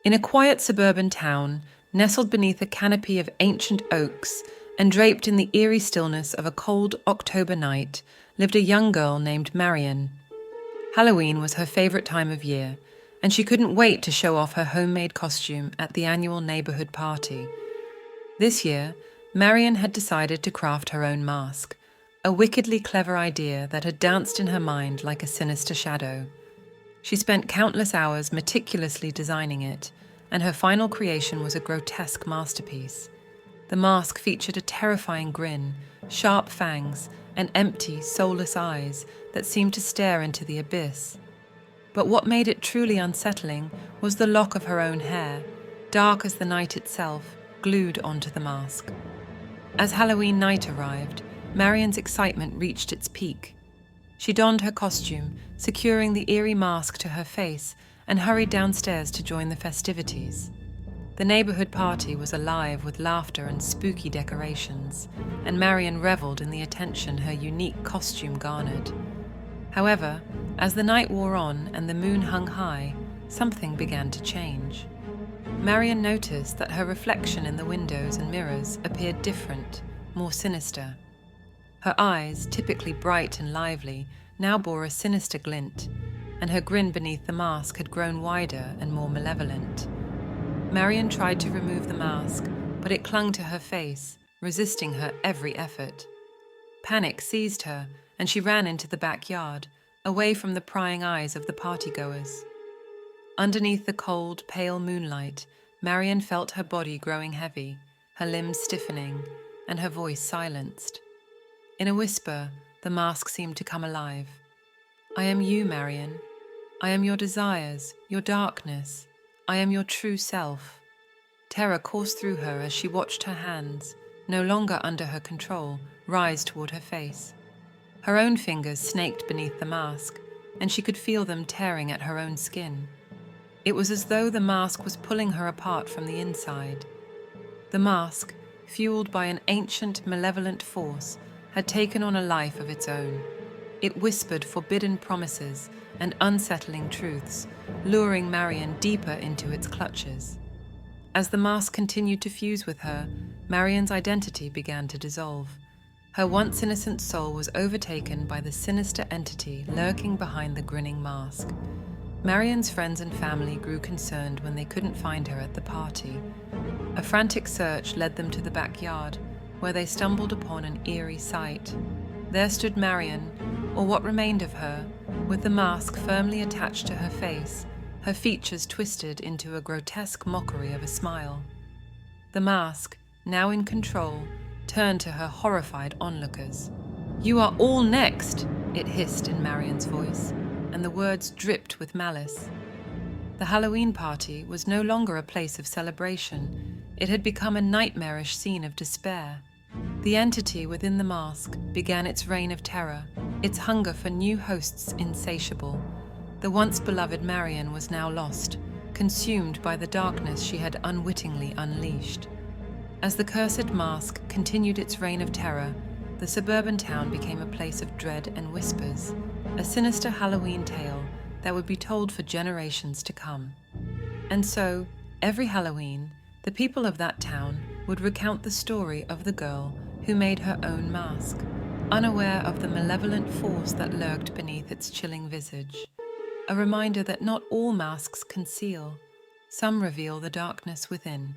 In a quiet suburban town, nestled beneath a canopy of ancient oaks and draped in the eerie stillness of a cold October night, lived a young girl named Marian. Halloween was her favorite time of year, and she couldn't wait to show off her homemade costume at the annual neighborhood party. This year, Marian had decided to craft her own mask, a wickedly clever idea that had danced in her mind like a sinister shadow. She spent countless hours meticulously designing it, and her final creation was a grotesque masterpiece. The mask featured a terrifying grin, sharp fangs, and empty, soulless eyes that seemed to stare into the abyss. But what made it truly unsettling was the lock of her own hair, dark as the night itself, glued onto the mask. As Halloween night arrived, Marian's excitement reached its peak. She donned her costume, securing the eerie mask to her face, and hurried downstairs to join the festivities. The neighborhood party was alive with laughter and spooky decorations, and Marian reveled in the attention her unique costume garnered. However, as the night wore on and the moon hung high, something began to change. Marian noticed that her reflection in the windows and mirrors appeared different, more sinister. Her eyes, typically bright and lively, now bore a sinister glint, and her grin beneath the mask had grown wider and more malevolent. Marian tried to remove the mask, but it clung to her face, resisting her every effort. Panic seized her, and she ran into the backyard, away from the prying eyes of the partygoers. Underneath the cold, pale moonlight, Marian felt her body growing heavy, her limbs stiffening, and her voice silenced. In a whisper, the mask seemed to come alive. "I am you, Marian. I am your desires, your darkness. I am your true self." Terror coursed through her as she watched her hands, no longer under her control, rise toward her face. Her own fingers snaked beneath the mask, and she could feel them tearing at her own skin. It was as though the mask was pulling her apart from the inside. The mask, fueled by an ancient, malevolent force, had taken on a life of its own. It whispered forbidden promises and unsettling truths, luring Marian deeper into its clutches. As the mask continued to fuse with her, Marian's identity began to dissolve. Her once innocent soul was overtaken by the sinister entity lurking behind the grinning mask. Marian's friends and family grew concerned when they couldn't find her at the party. A frantic search led them to the backyard, where they stumbled upon an eerie sight. There stood Marian, or what remained of her, with the mask firmly attached to her face, her features twisted into a grotesque mockery of a smile. The mask, now in control, turned to her horrified onlookers. "You are all next," it hissed in Marian's voice, and the words dripped with malice. The Halloween party was no longer a place of celebration. It had become a nightmarish scene of despair. The entity within the mask began its reign of terror, its hunger for new hosts insatiable. The once beloved Marian was now lost, consumed by the darkness she had unwittingly unleashed. As the cursed mask continued its reign of terror, the suburban town became a place of dread and whispers, a sinister Halloween tale that would be told for generations to come. And so, every Halloween, the people of that town would recount the story of the girl who made her own mask, unaware of the malevolent force that lurked beneath its chilling visage. A reminder that not all masks conceal, some reveal the darkness within.